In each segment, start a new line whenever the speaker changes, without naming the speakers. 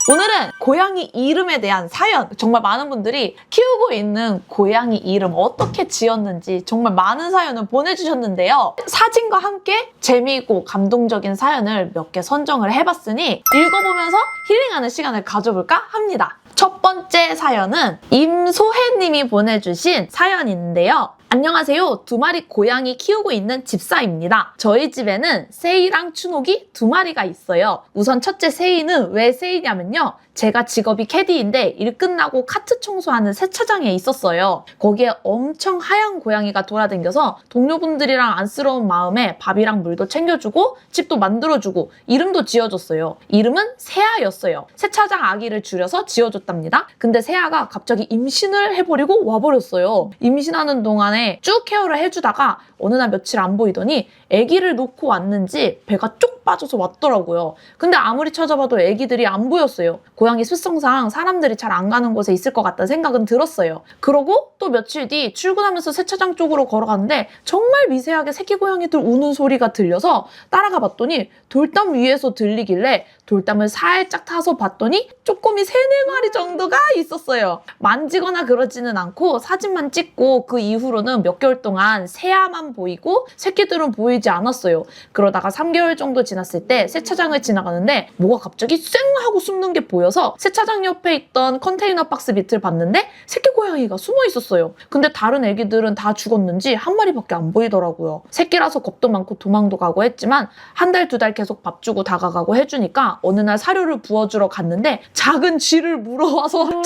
오늘은 고양이 이름에 대한 사연, 정말 많은 분들이 키우고 있는 고양이 이름 어떻게 지었는지 정말 많은 사연을 보내주셨는데요. 사진과 함께 재미있고 감동적인 사연을 몇 개 선정을 해봤으니 읽어보면서 힐링하는 시간을 가져볼까 합니다. 첫 번째 사연은 임소혜님이 보내주신 사연인데요. 안녕하세요. 2마리 고양이 키우고 있는 집사입니다. 저희 집에는 세이랑 춘옥이 2마리가 있어요. 우선 첫째 세이는 왜 세이냐면요. 제가 직업이 캐디인데 일 끝나고 카트 청소하는 세차장에 있었어요. 거기에 엄청 하얀 고양이가 돌아다녀서 동료분들이랑 안쓰러운 마음에 밥이랑 물도 챙겨주고 집도 만들어주고 이름도 지어줬어요. 이름은 세아였어요. 세차장 아기를 줄여서 지어줬답니다. 근데 세아가 갑자기 임신을 해버리고 와버렸어요. 임신하는 동안에 쭉 케어를 해주다가 어느 날 며칠 안 보이더니 아기를 놓고 왔는지 배가 쪽 빠져서 왔더라고요. 근데 아무리 찾아봐도 아기들이 안 보였어요. 고양이 습성상 사람들이 잘 안 가는 곳에 있을 것 같다는 생각은 들었어요. 그러고 또 며칠 뒤 출근하면서 세차장 쪽으로 걸어갔는데 정말 미세하게 새끼 고양이들 우는 소리가 들려서 따라가 봤더니 돌담 위에서 들리길래 돌담을 살짝 타서 봤더니 쪼꼬미 3-4마리 정도가 있었어요. 만지거나 그러지는 않고 사진만 찍고 그 이후로는 몇 개월 동안 새아만 보이고 새끼들은 보이지 않았어요. 그러다가 3개월 정도 지났을 때 세차장을 지나가는데 뭐가 갑자기 쌩 하고 숨는 게 보여서 세차장 옆에 있던 컨테이너 박스 밑을 봤는데 새끼 고양이가 숨어 있었어요. 근데 다른 애기들은 다 죽었는지 한 마리밖에 안 보이더라고요. 새끼라서 겁도 많고 도망도 가고 했지만 한 달, 2달 계속 밥 주고 다가가고 해주니까 어느 날 사료를 부어주러 갔는데 작은 쥐를 물어와서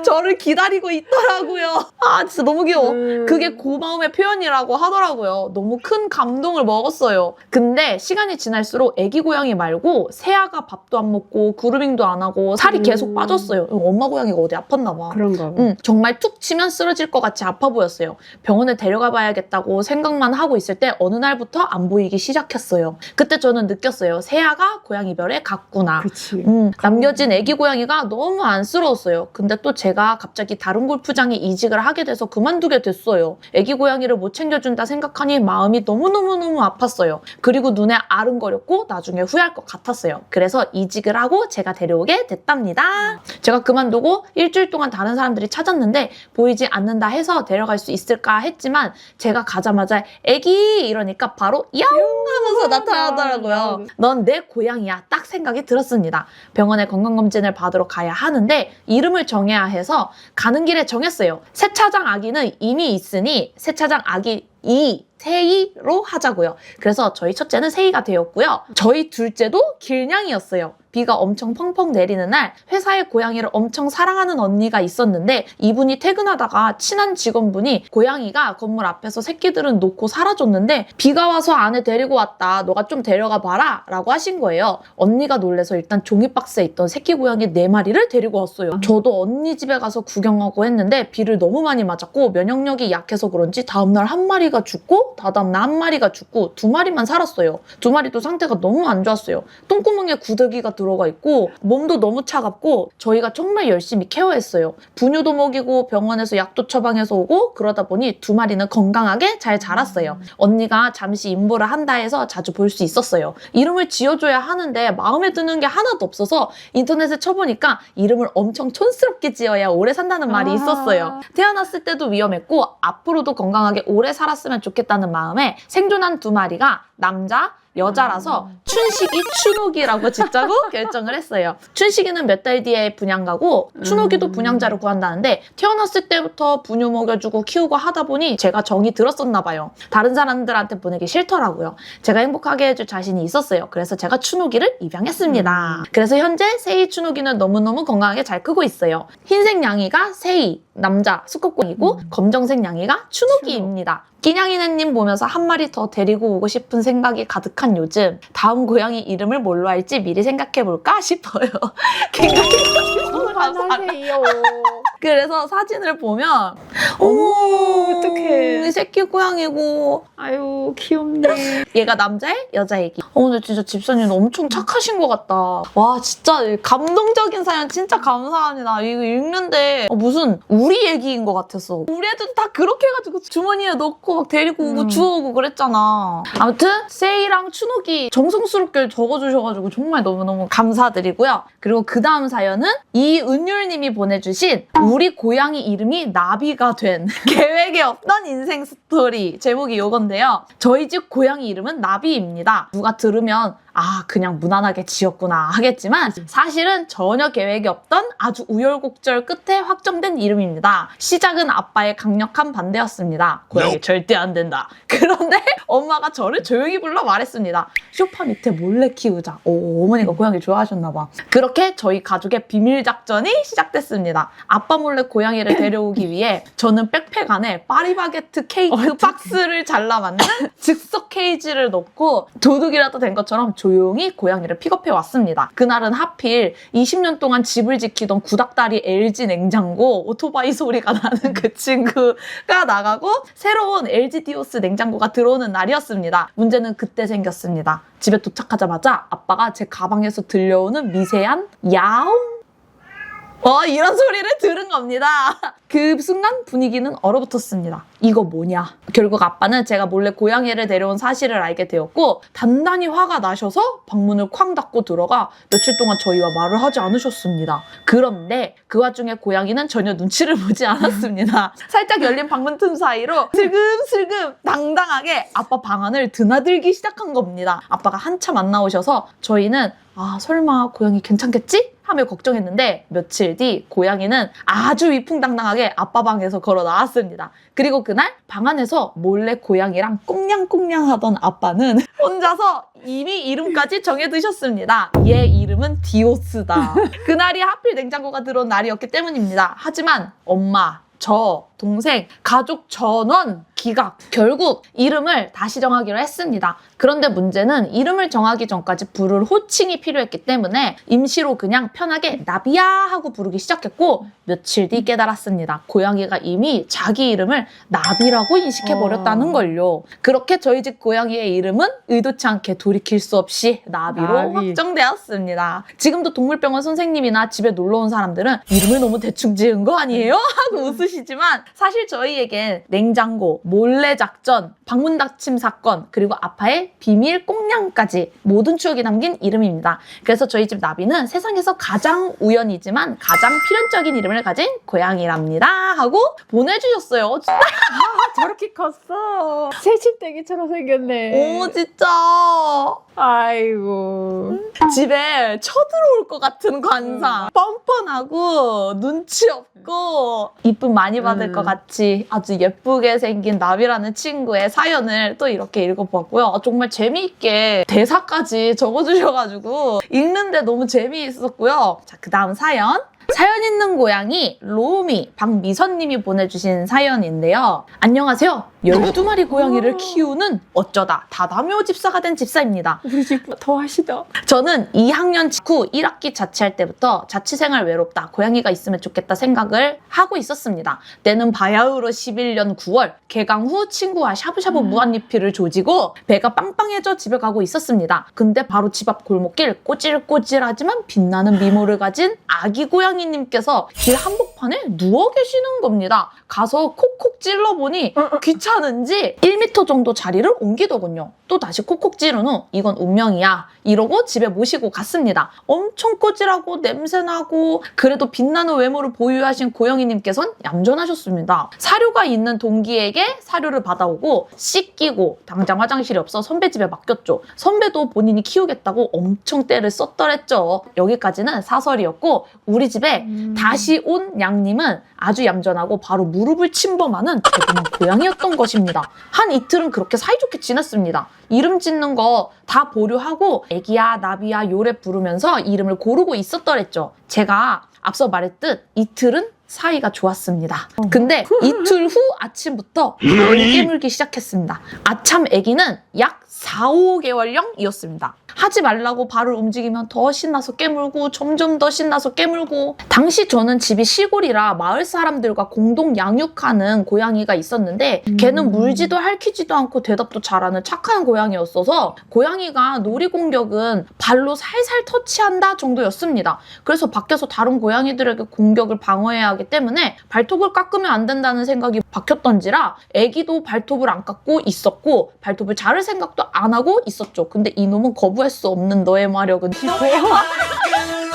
저를 기다리고 있더라고요. 아 진짜 너무 귀여워. 그게 고마움의 표현이라고 하더라고요. 너무 큰 감동을 먹었어요. 근데 시간이 지날수록 애기 고양이 말고 세아가 밥도 안 먹고 그루밍도 안 하고 살이 계속 빠졌어요. 엄마 고양이가 어디 아팠나 봐.
그런가 봐.
정말 툭 치면 쓰러질 것 같이 아파 보였어요. 병원에 데려가 봐야겠다고 생각만 하고 있을 때 어느 날부터 안 보이기 시작했어요. 그때 저는 느꼈어요. 세아가 고양이별에 갔구나.
그치.
남겨진 애기 고양이가 너무 안쓰러웠어요. 근데 또 제가 갑자기 다른 골프장에 이직을 하게 돼서 그만두게 됐어요. 애기 고양이를 못 챙겨준다 생각하니 마음이 너무너무너무 아팠어요. 그리고 눈에 아른거렸고 나중에 후회할 것 같았어요. 그래서 이직을 하고 제가 데려오게 됐답니다. 제가 그만두고 일주일 동안 다른 사람들이 찾았는데 보이지 않는다 해서 데려갈 수 있을까 했지만 제가 가자마자 애기 이러니까 바로 야옹 하면서 나타나더라고요. 넌 내 고양이야 딱 생각이 들었습니다. 병원에 건강검진을 받으러 가야 하는데 이름을 정해야 해서 가는 길에 정했어요. 세차장 아기는 이미 있으니 세차장 아기 세이로 하자고요. 그래서 저희 첫째는 세이가 되었고요. 저희 둘째도 길냥이였어요. 비가 엄청 펑펑 내리는 날 회사에 고양이를 엄청 사랑하는 언니가 있었는데 이분이 퇴근하다가 친한 직원분이 고양이가 건물 앞에서 새끼들은 놓고 사라졌는데 비가 와서 안에 데리고 왔다. 너가 좀 데려가 봐라 라고 하신 거예요. 언니가 놀래서 일단 종이박스에 있던 새끼 고양이 4마리를 데리고 왔어요. 저도 언니 집에 가서 구경하고 했는데 비를 너무 많이 맞았고 면역력이 약해서 그런지 다음날 1마리가 죽고 다다음날 1마리가 죽고 2마리만 살았어요. 2마리도 상태가 너무 안 좋았어요. 똥구멍에 구더기가 들어가 있고 몸도 너무 차갑고 저희가 정말 열심히 케어했어요. 분유도 먹이고 병원에서 약도 처방해서 오고 그러다 보니 2마리는 건강하게 잘 자랐어요. 언니가 잠시 임보를 한다 해서 자주 볼 수 있었어요. 이름을 지어줘야 하는데 마음에 드는 게 하나도 없어서 인터넷에 쳐보니까 이름을 엄청 촌스럽게 지어야 오래 산다는 말이 있었어요. 태어났을 때도 위험했고 앞으로도 건강하게 오래 살았으면 좋겠다는 마음에 생존한 2마리가 남자, 여자라서 춘식이, 춘옥이라고 짓자고 결정을 했어요. 춘식이는 몇 달 뒤에 분양가고 춘옥이도 분양자를 구한다는데 태어났을 때부터 분유 먹여주고 키우고 하다 보니 제가 정이 들었었나 봐요. 다른 사람들한테 보내기 싫더라고요. 제가 행복하게 해줄 자신이 있었어요. 그래서 제가 춘옥이를 입양했습니다. 그래서 현재 세이 춘옥이는 너무너무 건강하게 잘 크고 있어요. 흰색 양이가 세이, 남자 수컷고양이고 검정색 양이가 춘옥이입니다. 끼냥이네님 보면서 1마리 더 데리고 오고 싶은 생각이 가득한 요즘 다음 고양이 이름을 뭘로 할지 미리 생각해볼까 싶어요. 굉장히 감사합니다. 그래서 사진을 보면 어머,
어떡해.
새끼 고양이고.
아유, 귀엽네.
얘가 남자애? 여자 애기. 근데 진짜 집사님 엄청 착하신 것 같다. 와, 진짜 감동적인 사연 진짜 감사합니다. 이거 읽는데 무슨 우리 얘기인 것 같았어. 우리 애들도 다 그렇게 해가지고 주머니에 넣고 막 데리고 오고 주워오고 그랬잖아. 아무튼 세이랑 춘옥이 정성스럽게 적어주셔가지고 정말 너무너무 감사드리고요. 그리고 그 다음 사연은 이은율님이 보내주신 우리 고양이 이름이 나비가 된 계획에 없던 인생 스토리. 제목이 이건데요. 저희 집 고양이 이름은 나비입니다. 누가 들으면 그냥 무난하게 지었구나 하겠지만 사실은 전혀 계획이 없던 아주 우여곡절 끝에 확정된 이름입니다. 시작은 아빠의 강력한 반대였습니다. 고양이 절대 안 된다. 그런데 엄마가 저를 조용히 불러 말했습니다. 소파 밑에 몰래 키우자. 어머니가 고양이 좋아하셨나 봐. 그렇게 저희 가족의 비밀 작전이 시작됐습니다. 아빠 몰래 고양이를 데려오기 위해 저는 백팩 안에 파리바게트 케이크 박스를 잘라 만든 즉석 케이지를 넣고 도둑이라도 된 것처럼 조용히 고양이를 픽업해 왔습니다. 그날은 하필 20년 동안 집을 지키던 구닥다리 LG 냉장고 오토바이 소리가 나는 그 친구가 나가고 새로운 LG 디오스 냉장고가 들어오는 날이었습니다. 문제는 그때 생겼습니다. 집에 도착하자마자 아빠가 제 가방에서 들려오는 미세한 야옹 이런 소리를 들은 겁니다. 그 순간 분위기는 얼어붙었습니다. 이거 뭐냐? 결국 아빠는 제가 몰래 고양이를 데려온 사실을 알게 되었고 단단히 화가 나셔서 방문을 쾅 닫고 들어가 며칠 동안 저희와 말을 하지 않으셨습니다. 그런데 그 와중에 고양이는 전혀 눈치를 보지 않았습니다. 살짝 열린 방문 틈 사이로 슬금슬금 당당하게 아빠 방 안을 드나들기 시작한 겁니다. 아빠가 한참 안 나오셔서 저희는 설마 고양이 괜찮겠지? 하며 걱정했는데 며칠 뒤 고양이는 아주 위풍당당하게 아빠 방에서 걸어 나왔습니다. 그리고 그날 방 안에서 몰래 고양이랑 꽁냥꽁냥 하던 아빠는 혼자서 이미 이름까지 정해두셨습니다. 얘 이름은 디오스다. 그날이 하필 냉장고가 들어온 날이었기 때문입니다. 하지만 엄마, 저, 동생, 가족 전원 기각. 결국 이름을 다시 정하기로 했습니다. 그런데 문제는 이름을 정하기 전까지 부를 호칭이 필요했기 때문에 임시로 그냥 편하게 나비야 하고 부르기 시작했고 며칠 뒤 깨달았습니다. 고양이가 이미 자기 이름을 나비라고 인식해버렸다는 걸요. 그렇게 저희 집 고양이의 이름은 의도치 않게 돌이킬 수 없이 나비로 확정되었습니다. 지금도 동물병원 선생님이나 집에 놀러온 사람들은 이름을 너무 대충 지은 거 아니에요? 하고 웃으시지만 사실 저희에겐 냉장고, 몰래 작전, 방문 닫힘 사건, 그리고 아빠의 비밀 꽁냥까지 모든 추억이 담긴 이름입니다. 그래서 저희 집 나비는 세상에서 가장 우연이지만 가장 필연적인 이름을 가진 고양이랍니다. 하고 보내주셨어요. 진짜.
저렇게 컸어. 새침대기처럼 생겼네.
진짜.
아이고.
집에 쳐들어올 것 같은 관상. 뻔뻔하고 눈치 없고 이쁨 많이 받을 것 같이 아주 예쁘게 생긴 나비라는 친구의 사연을 또 이렇게 읽어보았고요. 정말 재미있게 대사까지 적어주셔가지고 읽는데 너무 재미있었고요. 자, 그 다음 사연. 사연 있는 고양이 로미 박미선님이 보내주신 사연인데요. 안녕하세요. 12마리 고양이를 키우는 어쩌다 다다묘 집사가 된 집사입니다.
우리 집 더 하시다.
저는 2학년 직후 1학기 자취할 때부터 자취생활 외롭다, 고양이가 있으면 좋겠다 생각을 하고 있었습니다. 때는 바야흐로 11년 9월 개강 후 친구와 샤브샤브 무한리필을 조지고 배가 빵빵해져 집에 가고 있었습니다. 근데 바로 집 앞 골목길 꼬질꼬질하지만 빛나는 미모를 가진 아기 고양이님께서 길 한복판에 누워 계시는 겁니다. 가서 콕콕 찔러보니 귀찮은지 1m 정도 자리를 옮기더군요. 또 다시 콕콕 찌른 후 이건 운명이야 이러고 집에 모시고 갔습니다. 엄청 꼬질하고 냄새나고 그래도 빛나는 외모를 보유하신 고양이님께서는 얌전하셨습니다. 사료가 있는 동기에게 사료를 받아오고 씻기고 당장 화장실이 없어 선배 집에 맡겼죠. 선배도 본인이 키우겠다고 엄청 떼를 썼더랬죠. 여기까지는 사설이었고 우리 집에 다시 온 양님은 아주 얌전하고 바로 무릎을 침범하는 조그만 고양이였던 것입니다. 한 이틀은 그렇게 사이좋게 지냈습니다. 이름 짓는 거 다 보류하고 애기야, 나비야, 요래 부르면서 이름을 고르고 있었더랬죠. 제가 앞서 말했듯 이틀은 사이가 좋았습니다. 근데 이틀 후 아침부터 깨물기 시작했습니다. 아참 아기는 약 4, 5개월령이었습니다. 하지 말라고 발을 움직이면 더 신나서 깨물고 점점 더 신나서 깨물고. 당시 저는 집이 시골이라 마을 사람들과 공동 양육하는 고양이가 있었는데 걔는 물지도 핥히지도 않고 대답도 잘하는 착한 고양이였어서 고양이가 놀이 공격은 발로 살살 터치한다 정도였습니다. 그래서 밖에서 다른 고양이들에게 공격을 방어해야 하기 때문에 발톱을 깎으면 안 된다는 생각이 박혔던지라 애기도 발톱을 안 깎고 있었고 발톱을 자를 생각도 안 하고 있었죠. 근데 이놈은 거부할 수 없는 너의 마력은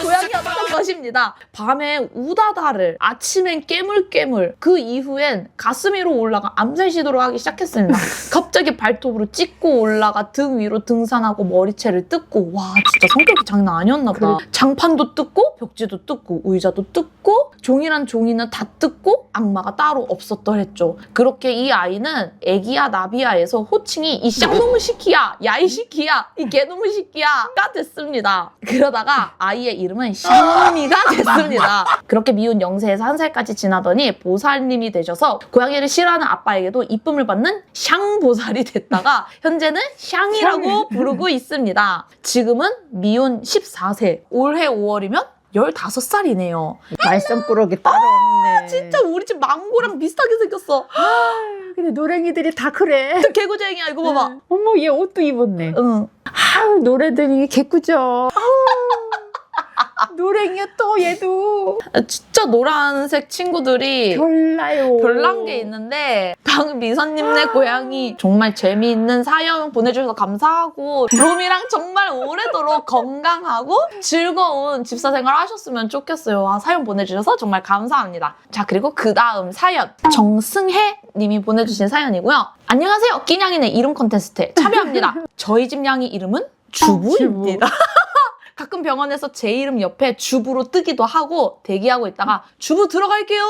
고양이였던 것입니다. 밤에 우다다를, 아침엔 깨물깨물, 그 이후엔 가슴 위로 올라가 암살 시도를 하기 시작했습니다. 갑자기 발톱으로 찍고 올라가 등 위로 등산하고 머리채를 뜯고. 와, 진짜 성격이 장난 아니었나 보다. 장판도 뜯고 벽지도 뜯고 의자도 뜯고 종이란 종이는 다 뜯고 악마가 따로 없었더랬죠. 그렇게 이 아이는 애기야 나비야에서 호칭이 이 쌍놈의 시키야, 야이 시키야, 이 개놈의 시키야가 됐습니다. 그러다가 아이의 이름은 샹미가 됐습니다. 그렇게 미운 0세에서 1살까지 지나더니 보살님이 되셔서 고양이를 싫어하는 아빠에게도 이쁨을 받는 샹보살이 됐다가 현재는 샹이라고 부르고 있습니다. 지금은 미운 14세, 올해 5월이면 15살이네요.
말썽꾸러기 따로 없네.
진짜 우리 집 망고랑 비슷하게 생겼어.
근데 노랭이들이 다 그래.
저 개구쟁이야, 이거 봐봐.
응. 어머, 얘 옷도 입었네.
응.
아우, 노래들이 개꾸죠. 노랭이야 또 얘도.
진짜 노란색 친구들이
별나요.
별난 게 있는데 박미선님네 고양이 정말 재미있는 사연 보내주셔서 감사하고 롬이랑 정말 오래도록 건강하고 즐거운 집사생활 하셨으면 좋겠어요. 아, 사연 보내주셔서 정말 감사합니다. 자, 그리고 그 다음 사연 정승혜 님이 보내주신 사연이고요. 안녕하세요. 끼냥이네 이름 콘테스트에 참여합니다. 저희 집 냥이 이름은 주부입니다. 가끔 병원에서 제 이름 옆에 주부로 뜨기도 하고 대기하고 있다가 주부 들어갈게요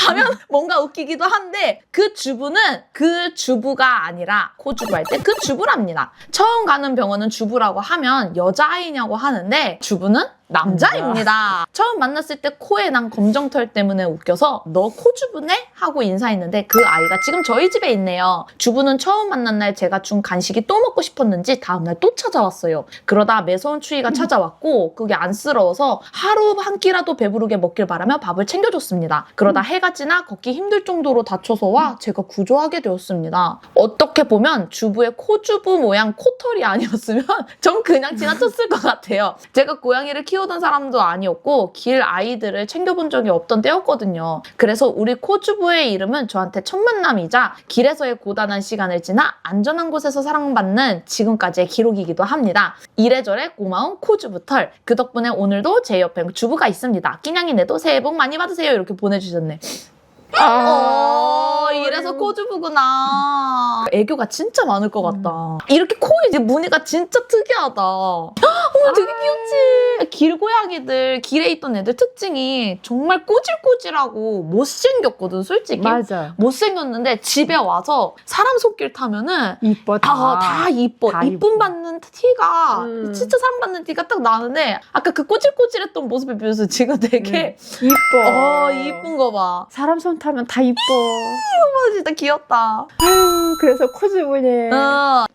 하면 뭔가 웃기기도 한데 그 주부는 그 주부가 아니라 코주부 할 때 그 주부랍니다. 처음 가는 병원은 주부라고 하면 여자아이냐고 하는데 주부는 남자입니다. 처음 만났을 때 코에 난 검정털 때문에 웃겨서 너 코주부네? 하고 인사했는데 그 아이가 지금 저희 집에 있네요. 주부는 처음 만난 날 제가 준 간식이 또 먹고 싶었는지 다음날 또 찾아왔어요. 그러다 매서운 추위가 찾아왔고 그게 안쓰러워서 하루 한 끼라도 배부르게 먹길 바라며 밥을 챙겨줬습니다. 그러다 해가 지나 걷기 힘들 정도로 다쳐서 와 제가 구조하게 되었습니다. 어떻게 보면 주부의 코주부 모양 코털이 아니었으면 전 그냥 지나쳤을 것 같아요. 제가 고양이를 키우던 사람도 아니었고 길 아이들을 챙겨본 적이 없던 때였거든요. 그래서 우리 코주부의 이름은 저한테 첫 만남이자 길에서의 고단한 시간을 지나 안전한 곳에서 사랑받는 지금까지의 기록이기도 합니다. 이래저래 고마운 코주부털. 그 덕분에 오늘도 제 옆에 주부가 있습니다. 끼냥이네도 새해 복 많이 받으세요. 이렇게 보내주셨네. 이래서 코주부구나. 애교가 진짜 많을 것 같다. 이렇게 코에 이제 무늬가 진짜 특이하다. 어머, 되게 귀엽지? 길고양이들, 길에 있던 애들 특징이 정말 꼬질꼬질하고 못생겼거든, 솔직히.
맞아.
못생겼는데 집에 와서 사람 손길 타면은
이뻐
다 이뻐.
다
이쁨
이뻐.
받는 티가 진짜 사랑받는 티가 딱 나는데 아까 그 꼬질꼬질했던 모습을 비해서 지금 되게
이뻐.
이쁜 거 봐.
사람 손 타면 다 이뻐.
진짜 귀엽다.
아유, 그래서 코주부네.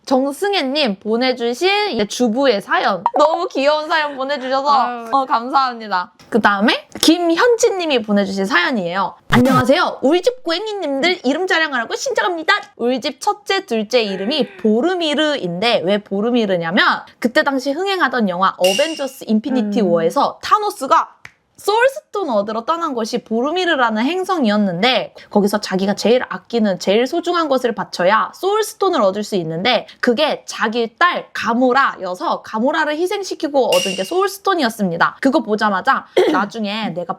정승혜님 보내주신 이제 주부의 사연. 너무 귀여운 사연 보내주셔서 감사합니다. 그 다음에 김현진님이 보내주신 사연이에요. 안녕하세요. 우리 집 고양이님들 이름 자랑하라고 신청합니다. 우리 집 첫째, 둘째 이름이 보르미르인데 왜 보르미르냐면 그때 당시 흥행하던 영화 어벤져스 인피니티 워에서 타노스가 소울스톤 얻으러 떠난 것이 보르미르라는 행성이었는데 거기서 자기가 제일 아끼는 제일 소중한 것을 바쳐야 소울스톤을 얻을 수 있는데 그게 자기 딸 가모라여서 가모라를 희생시키고 얻은 게 소울스톤이었습니다. 그거 보자마자 나중에 내가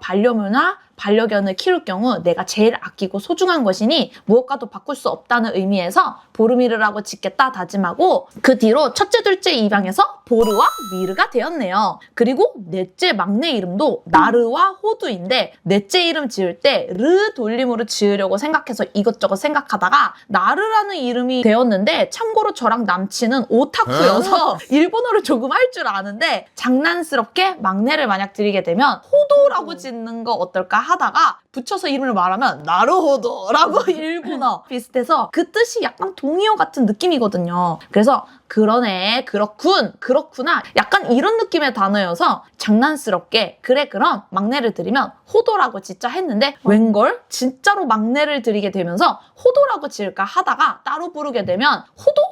반려견을 키울 경우 내가 제일 아끼고 소중한 것이니 무엇과도 바꿀 수 없다는 의미에서 보르미르라고 짓겠다 다짐하고 그 뒤로 첫째, 둘째 입양해서 보르와 미르가 되었네요. 그리고 넷째 막내 이름도 나르와 호두인데 넷째 이름 지을 때 르 돌림으로 지으려고 생각해서 이것저것 생각하다가 나르라는 이름이 되었는데 참고로 저랑 남친은 오타쿠여서 일본어를 조금 할 줄 아는데 장난스럽게 막내를 만약 드리게 되면 호도라고 짓는 거 어떨까 하다가 붙여서 이름을 말하면 나루호도라고 일본어 비슷해서 그 뜻이 약간 동의어 같은 느낌이거든요. 그래서 그러네, 그렇군, 그렇구나 약간 이런 느낌의 단어여서 장난스럽게 그래 그럼 막내를 드리면 호도라고 짓자 했는데 웬걸 진짜로 막내를 드리게 되면서 호도라고 지을까 하다가 따로 부르게 되면 호도?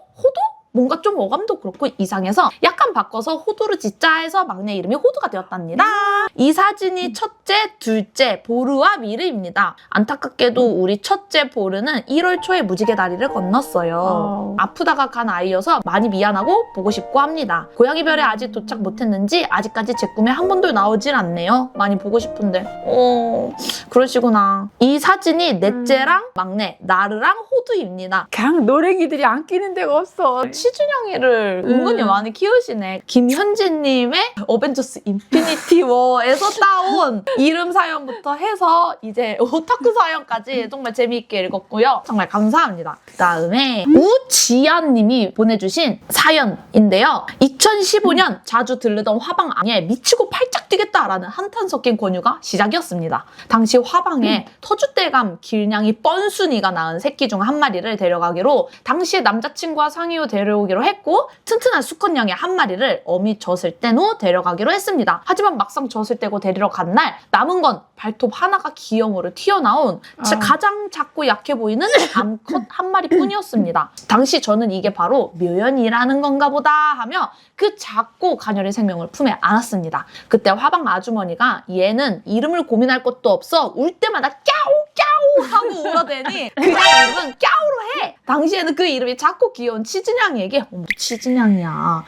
뭔가 좀 어감도 그렇고 이상해서 약간 바꿔서 호도를 짓자 해서 막내 이름이 호두가 되었답니다. 이 사진이 첫째, 둘째 보르와 미르입니다. 안타깝게도 우리 첫째 보르는 1월 초에 무지개 다리를 건넜어요. 아프다가 간 아이여서 많이 미안하고 보고 싶고 합니다. 고양이별에 아직 도착 못했는지 아직까지 제 꿈에 한 번도 나오질 않네요. 많이 보고 싶은데. 그러시구나. 이 사진이 넷째랑 막내, 나르랑 호두입니다.
그냥 노랭이들이 안 끼는 데가 없어.
치준영이를 은근히 많이 키우시네. 김현진님의 어벤져스 인피니티 워에서 따온 이름 사연부터 해서 이제 오타쿠 사연까지 정말 재미있게 읽었고요. 정말 감사합니다. 그 다음에 우지연님이 보내주신 사연인데요. 2015년 자주 들르던 화방 안에 미치고 팔짝 뛰겠다라는 한탄 섞인 권유가 시작이었습니다. 당시 화방에 터줏대감 길냥이 뻔순이가 낳은 새끼 중 한 마리를 데려가기로 당시에 남자친구와 상의 후 데려오기로 했고 튼튼한 수컷냥이 한 마리를 어미 젖을 뗀 후 데려가기로 했습니다. 하지만 막상 젖을 떼고 데리러 간 날 남은 건 발톱 하나가 기형으로 튀어나온 가장 작고 약해 보이는 암컷 한 마리뿐이었습니다. 당시 저는 이게 바로 묘연이라는 건가 보다 하며 그 작고 가녀린 생명을 품에 안았습니다. 그때 화방 아주머니가 얘는 이름을 고민할 것도 없어 울 때마다 깨우 하고 울어대니 그냥 이름은 깨우로 해. 당시에는 그 이름이 작고 귀여운 치즈냥이에게 치즈냥이야.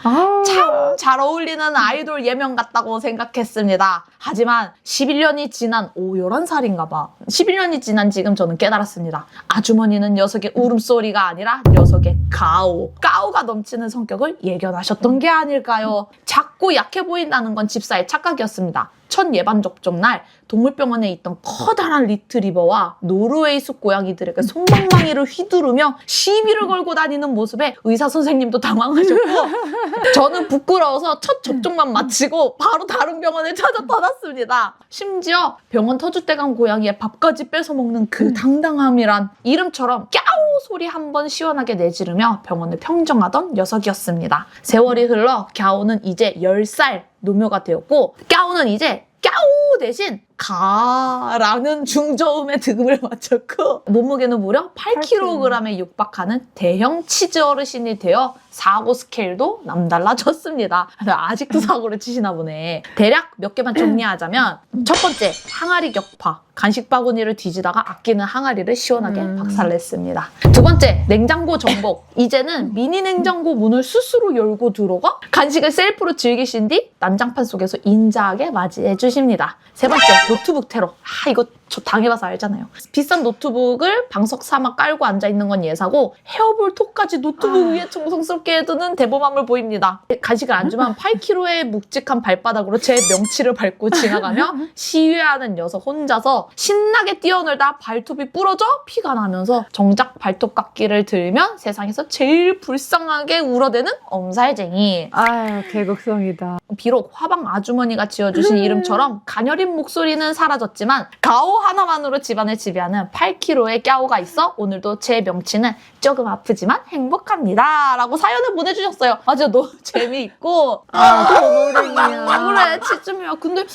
참 잘 어울리는 아이돌 예명 같다고 생각했습니다. 하지만 11년이 지난 11살인가 봐. 11년이 지난 지금 저는 깨달았습니다. 아주머니는 녀석의 울음소리가 아니라 녀석의 가오가 넘치는 성격을 예견하셨던 게 아닐까요? 작고 약해 보인다는 건 집사의 착각이었습니다. 첫 예방 접종 날 동물병원에 있던 커다란 리트리버와 노르웨이 숲 고양이들에게 손방망이를 휘두르며 시비를 걸고 다니는 모습에 의사 선생님도 당황하셨고 저는 부끄러워서 첫 접종만 마치고 바로 다른 병원을 찾아 떠났습니다. 심지어 병원 터줏대감 고양이의 밥까지 뺏어 먹는 그 당당함이란 이름처럼 깨우 소리 한 번 시원하게 내지르며 병원을 평정하던 녀석이었습니다. 세월이 흘러 갸오는 이제 10살 노묘가 되었고 깨우는 이제 깨우 대신 가라는 중저음의 득음을 맞췄고 몸무게는 무려 8kg에 육박하는 대형 치즈 어르신이 되어 사고 스케일도 남달라졌습니다. 아직도 사고를 치시나 보네. 대략 몇 개만 정리하자면 첫 번째, 항아리 격파. 간식 바구니를 뒤지다가 아끼는 항아리를 시원하게 박살냈습니다. 두 번째, 냉장고 정복. 이제는 미니 냉장고 문을 스스로 열고 들어가 간식을 셀프로 즐기신 뒤 난장판 속에서 인자하게 맞이해 주십니다. 세 번째, 노트북 테러. 이거 저 당해봐서 알잖아요. 비싼 노트북을 방석 삼아 깔고 앉아있는 건 예사고 헤어볼 톡까지 노트북 위에 정성스럽게 해두는 대범함을 보입니다. 간식을 안 주면 8kg의 묵직한 발바닥으로 제 명치를 밟고 지나가며 시위하는 녀석 혼자서 신나게 뛰어놀다 발톱이 부러져 피가 나면서 정작 발톱 깎기를 들면 세상에서 제일 불쌍하게 울어대는 엄살쟁이.
아유, 개극성이다.
비록 화방 아주머니가 지어주신 이름처럼 가녀린 목소리는 사라졌지만 가오 하나만으로 집안을 지배하는 8kg의 깨오가 있어 오늘도 제 명치는 조금 아프지만 행복합니다 라고 사연을 보내주셨어요. 진짜 너무 재미있고
노랭이야.
그래 치즈미야. 근데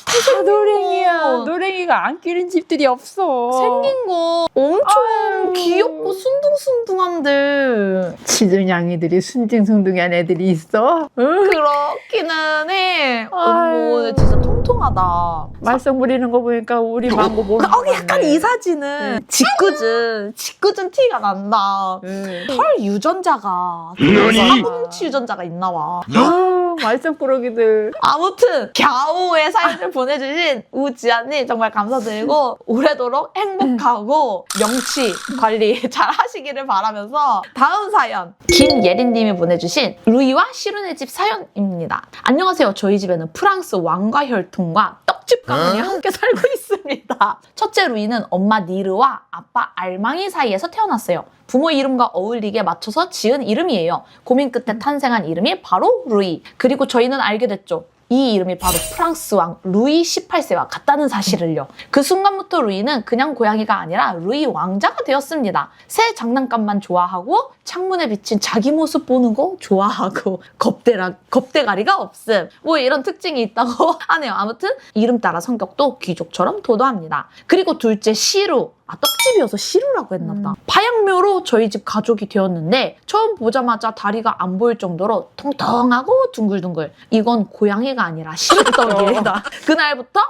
노랭이야. 노랭이가 안 끼는 집들이 없어.
생긴 거 엄청 귀엽고 순둥순둥한데
치즈냥이들이 순둥순둥한 애들이 있어?
그렇기는 해. 어머 진짜 통통하다.
말썽 부리는 거 보니까 우리 망고 모르는 거
약간 이 사진은 짓궂은 티가 난다. 털 유전자가 사고뭉치 유전자가 있나 봐.
말썽꾸러기들.
아무튼 갸오의 사연을 보내주신 우지아님 정말 감사드리고 오래도록 행복하고 명치 관리 잘 하시기를 바라면서 다음 사연 김예린님이 보내주신 루이와 시룬의 집 사연입니다. 안녕하세요. 저희 집에는 프랑스 왕과 혈통과 떡집 가문이 함께 살고 있습니다. 첫째 루이는 엄마 니르와 아빠 알망이 사이에서 태어났어요. 부모 이름과 어울리게 맞춰서 지은 이름이에요. 고민 끝에 탄생한 이름이 바로 루이. 그리고 저희는 알게 됐죠. 이 이름이 바로 프랑스 왕 루이 18세와 같다는 사실을요. 그 순간부터 루이는 그냥 고양이가 아니라 루이 왕자가 되었습니다. 새 장난감만 좋아하고 창문에 비친 자기 모습 보는 거 좋아하고 겁대가리가 없음. 뭐 이런 특징이 있다고 하네요. 아무튼 이름 따라 성격도 귀족처럼 도도합니다. 그리고 둘째 시루. 떡집이어서 시루라고 했나보다. 파양묘로 저희 집 가족이 되었는데 처음 보자마자 다리가 안 보일 정도로 통통하고 둥글둥글. 이건 고양이가 아니라 시루떡입니다. 그날부터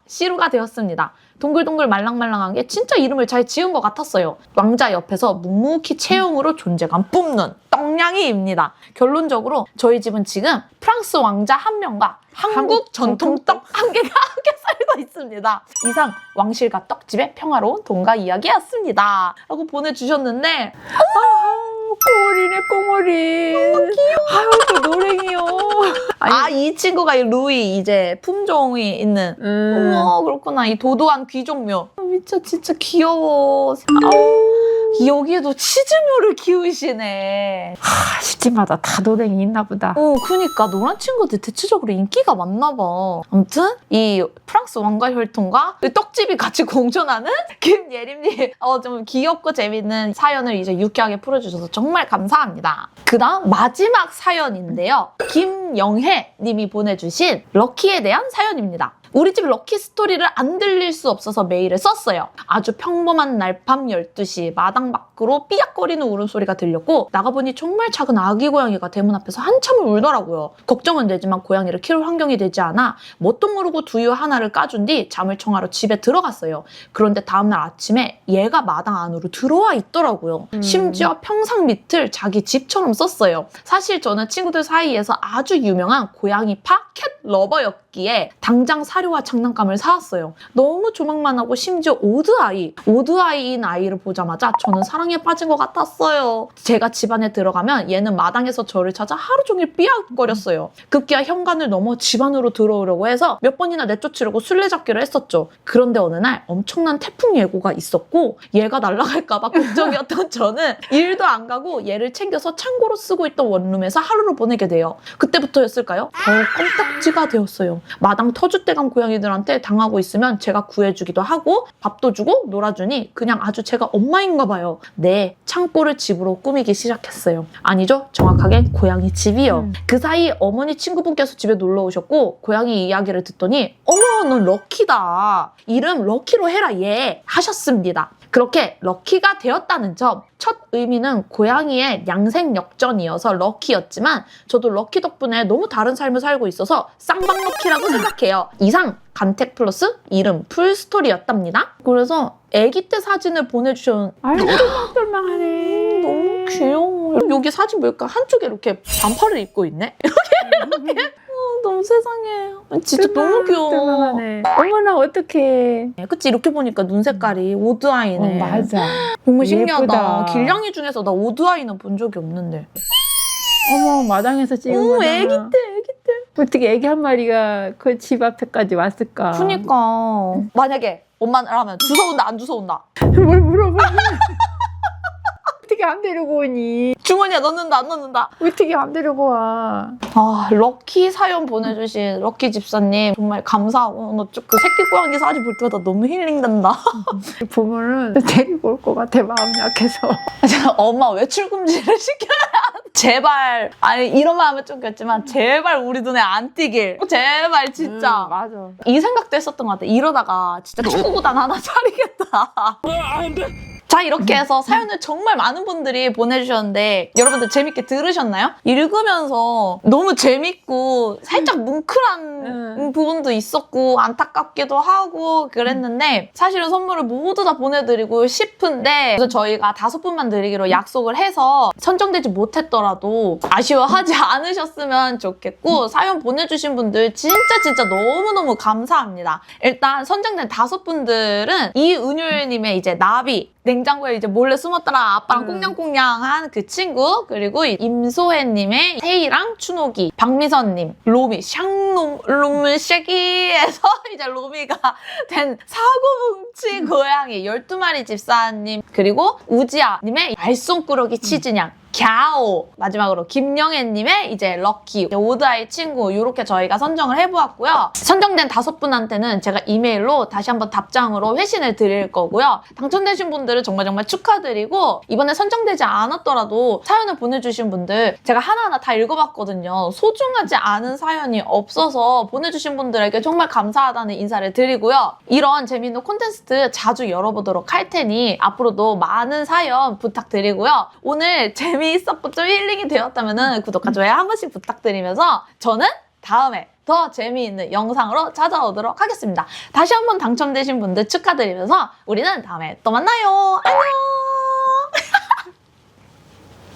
시루가 되었습니다. 동글동글 말랑말랑한 게 진짜 이름을 잘 지은 것 같았어요. 왕자 옆에서 묵묵히 체형으로 존재감 뿜는 떡냥이입니다. 결론적으로 저희 집은 지금 프랑스 왕자 한 명과 한국 전통떡 한 개가 함께 살고 있습니다. 이상 왕실과 떡집의 평화로운 동가 이야기였습니다. 라고 보내주셨는데
꽁어리네 꽁어리. 아유 또 노랭이요.
이 친구가 이 루이 이제 품종이 있는 어머 그렇구나. 이 도도한 귀족묘. 진짜 귀여워. 여기에도 치즈묘를 키우시네.
집집마다 다 노랭이 있나 보다.
그니까 노란 친구들 대체적으로 인기가 많나 봐. 아무튼 이 프랑스 왕과 혈통과 그 떡집이 같이 공존하는 김예림님 좀 귀엽고 재밌는 사연을 이제 유쾌하게 풀어주셔서 정말 감사합니다. 그다음 마지막 사연인데요. 김영혜 님이 보내주신 럭키에 대한 사연입니다. 우리 집 럭키 스토리를 안 들릴 수 없어서 메일을 썼어요. 아주 평범한 날 밤 12시 마당 밖으로 삐약거리는 울음소리가 들렸고 나가보니 정말 작은 아기 고양이가 대문 앞에서 한참을 울더라고요. 걱정은 되지만 고양이를 키울 환경이 되지 않아 뭣도 모르고 두유 하나를 까준 뒤 잠을 청하러 집에 들어갔어요. 그런데 다음날 아침에 얘가 마당 안으로 들어와 있더라고요. 심지어 평상 밑을 자기 집처럼 썼어요. 사실 저는 친구들 사이에서 아주 유명한 고양이파 캣 러버였기에 당장 사료와 장난감을 사왔어요. 너무 조망만하고 심지어 오드아이인 아이를 보자마자 저는 사랑에 빠진 것 같았어요. 제가 집안에 들어가면 얘는 마당에서 저를 찾아 하루 종일 삐약거렸어요. 급기야 현관을 넘어 집 안으로 들어오려고 해서 몇 번이나 내쫓으려고 술래잡기를 했었죠. 그런데 어느 날 엄청난 태풍 예고가 있었고 얘가 날아갈까 봐 걱정이었던 저는 일도 안 가고 얘를 챙겨서 창고로 쓰고 있던 원룸에서 하루를 보내게 돼요. 그때부터였을까요? 더욱 껌딱지가 되었어요. 마당 터줏대감 고양이들한테 당하고 있으면 제가 구해주기도 하고 밥도 주고 놀아주니 그냥 아주 제가 엄마인가 봐요. 네, 창고를 집으로 꾸미기 시작했어요. 아니죠, 정확하게 고양이 집이요. 그 사이 어머니 친구분께서 집에 놀러 오셨고 고양이 이야기를 듣더니 어머 넌 럭키다. 이름 럭키로 해라 얘 하셨습니다. 그렇게 럭키가 되었다는 점, 첫 의미는 고양이의 양생 역전이어서 럭키였지만 저도 럭키 덕분에 너무 다른 삶을 살고 있어서 쌍방럭키라고 생각해요. 이상 간택 플러스 이름 풀스토리였답니다. 그래서 아기 때 사진을 보내주셨는데
아유 똘망똘망하네.
너무 귀여워. 여기 사진 보니까 한쪽에 이렇게 반팔을 입고 있네? 이렇게 너무 세상에 진짜 너무 귀여워.
똘망하네. 어머나 어떡해.
그치 이렇게 보니까 눈 색깔이 오드아이네.
맞아.
정말 신기하다.
예쁘다.
길냥이 중에서 나 오드아이는 본 적이 없는데.
어머 마당에서 찍은 거잖아.
애기 때.
어떻게 애기 한 마리가 그 집 앞에까지 왔을까.
그니까 만약에 엄마라면 주워온다 안 주워온다?
뭘 물어봐. 어떻게 안 데리고 오니?
주머니에 넣는다 안 넣는다?
어떻게 안 데리고 와?
럭키 사연 보내주신 럭키 집사님 정말 감사하고 너 그 새끼 고양이 사진 볼 때마다 너무 힐링된다.
보면은 데리고 올 것 같아 마음 약해서.
엄마 외출 금지를 시켜야 제발 아니 이런 마음은 좀 그렇지만 제발 우리 눈에 안 띄길 제발 진짜
맞아.
이 생각도 했었던 것 같아. 이러다가 진짜 축구구단 하나 차리겠다. 자 이렇게 해서 사연을 정말 많은 분들이 보내주셨는데 여러분들 재밌게 들으셨나요? 읽으면서 너무 재밌고 살짝 뭉클한 부분도 있었고 안타깝기도 하고 그랬는데 사실은 선물을 모두 다 보내드리고 싶은데 그래서 저희가 5분만 드리기로 약속을 해서 선정되지 못했더라도 아쉬워하지 않으셨으면 좋겠고 사연 보내주신 분들 진짜 너무너무 감사합니다. 일단 선정된 5분들은 이은율님의 이제 나비 냉장고에 이제 몰래 숨었더라 아빠랑 꽁냥꽁냥한 그 친구 그리고 임소혜님의 태희랑 추노기 박미선님 로미 샹롬쉐기에서 이제 로미가 된 사고뭉치 고양이 12마리 집사님 그리고 우지아님의 알쏭꾸러기 치즈냥 갸오. 마지막으로 김영애님의 이제 럭키, 오드아이 친구 이렇게 저희가 선정을 해보았고요. 선정된 5분한테는 제가 이메일로 다시 한번 답장으로 회신을 드릴 거고요. 당첨되신 분들은 정말 축하드리고 이번에 선정되지 않았더라도 사연을 보내주신 분들 제가 하나하나 다 읽어봤거든요. 소중하지 않은 사연이 없어서 보내주신 분들에게 정말 감사하다는 인사를 드리고요. 이런 재미있는 콘테스트 자주 열어보도록 할 테니 앞으로도 많은 사연 부탁드리고요. 오늘 재미있었고 좀 힐링이 되었다면 구독과 좋아요 한 번씩 부탁드리면서 저는 다음에 더 재미있는 영상으로 찾아오도록 하겠습니다. 다시 한번 당첨되신 분들 축하드리면서 우리는 다음에 또 만나요. 안녕!